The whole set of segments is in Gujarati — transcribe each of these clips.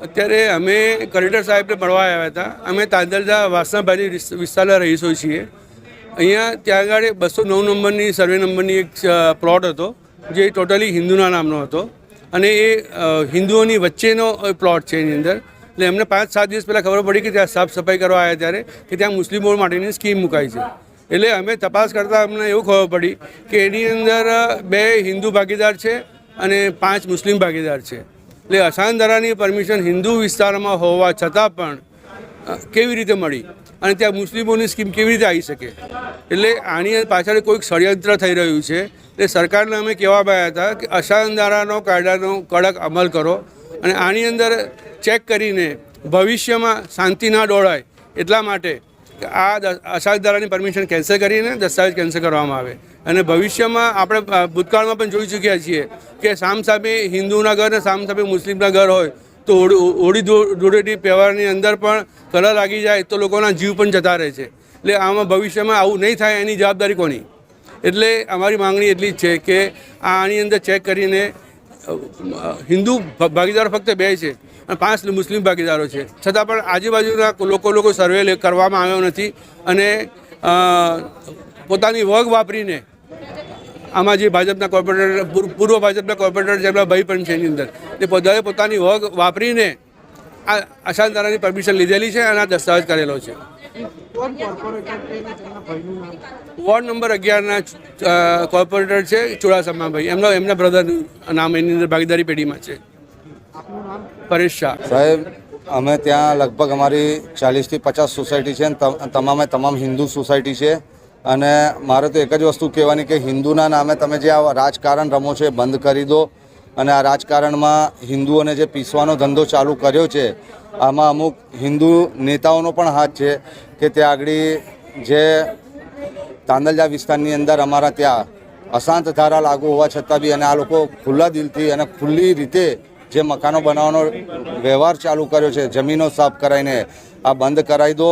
અત્યારે અમે કલેક્ટર સાહેબને મળવા આવ્યા હતા. અમે તાંદલજા વાસણાભારી વિસ્તારના રહીશો છીએ. અહીંયા ત્યાં આગળ 209 નંબરની સર્વે નંબરની એક પ્લોટ હતો જે ટોટલી હિન્દુના નામનો હતો અને એ હિન્દુઓની વચ્ચેનો પ્લોટ છે. એની અંદર એટલે એમને 5-7 દિવસ પહેલાં ખબર પડી કે ત્યાં સાફ સફાઈ કરવા આવ્યા ત્યારે કે ત્યાં મુસ્લિમો માટેની સ્કીમ મુકાઈ છે. એટલે અમે તપાસ કરતાં અમને એવું ખબર પડી કે એની અંદર 2 હિન્દુ ભાગીદાર છે અને 5 મુસ્લિમ ભાગીદાર છે. એટલે અસાનધારાની પરમિશન હિન્દુ વિસ્તારમાં હોવા છતાં પણ કેવી રીતે મળી અને ત્યાં મુસ્લિમોની સ્કીમ કેવી રીતે આવી શકે? એટલે આની પાછળ કોઈક ષડયંત્ર થઈ રહ્યું છે. એટલે સરકારને અમે કહેવા આવ્યા હતા કે અસાનધારાનો કાયદાનો કડક અમલ કરો અને આની અંદર ચેક કરીને ભવિષ્યમાં શાંતિ ના દોડાય એટલા માટે આ અસાનધારાની પરમિશન કેન્સલ કરીને દસ્તાવેજ કેન્સલ કરવામાં આવે. અને ભવિષ્યમાં આપણે ભૂતકાળમાં પણ જોઈ ચૂક્યા છીએ કે સામસામે હિન્દુના ઘર અને સામસામે મુસ્લિમના ઘર હોય તો હોળી ધૂળેટી તહેવારની અંદર પણ કલર લાગી જાય તો લોકોના જીવ પણ જતા રહે છે. એટલે આમાં ભવિષ્યમાં આવું નહીં થાય એની જવાબદારી કોની? એટલે અમારી માંગણી એટલી જ છે કે આની અંદર ચેક કરીને હિન્દુ ભાગીદારો ફક્ત 2 છે અને 5 મુસ્લિમ ભાગીદારો છે, છતાં પણ આજુબાજુના લોકો સર્વે કરવામાં આવ્યો નથી અને પોતાની વગ વાપરીને આમાં જે ભાજપના કોર્પોરેટર પૂર્વ ભાજપના કોર્પોરેટર જેમના ભાઈ પણ છે એની અંદર તે પોતાની વગ વાપરીને આ અસાનધારાની પરમિશન લીધેલી છે અને આ દસ્તાવેજ કરેલો છે. વોર્ડ નંબર 11ના કોર્પોરેટર છે ચુડાસમાભાઈ, એમના બ્રધરનું નામ એની અંદર ભાગીદારી પેઢીમાં છે. પરેશ શાહ સાહેબ, અમે ત્યાં લગભગ અમારી 40થી 50 સોસાયટી છે, તમામ હિન્દુ સોસાયટી છે. અને મારે તો એક જ વસ્તુ કહેવાની કે હિન્દુના નામે તમે જે આ રાજકારણ રમો છો એ બંધ કરી દો. અને આ રાજકારણમાં હિન્દુઓને જે પીસવાનો ધંધો ચાલુ કર્યો છે આમાં અમુક હિન્દુ નેતાઓનો પણ હાથ છે કે ત્યાં આગળ જે તાંદલજા વિસ્તારની અંદર અમારા ત્યાં અશાંત ધારા લાગુ હોવા છતાં બી અને આ લોકો ખુલ્લા દિલથી અને ખુલ્લી રીતે જે મકાનો બનાવવાનો વ્યવહાર ચાલુ કર્યો છે, જમીનો સાફ કરાવીને આ બંધ કરાવી દો.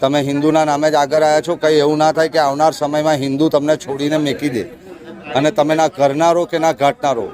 તમે હિન્દુના નામે જ આગળ આવ્યા છો. કંઈ એવું ના થાય કે આવનાર સમયમાં હિન્દુ તમને છોડીને મેકી દે અને તમે ના કરનારો કે ના ઘાટનારો.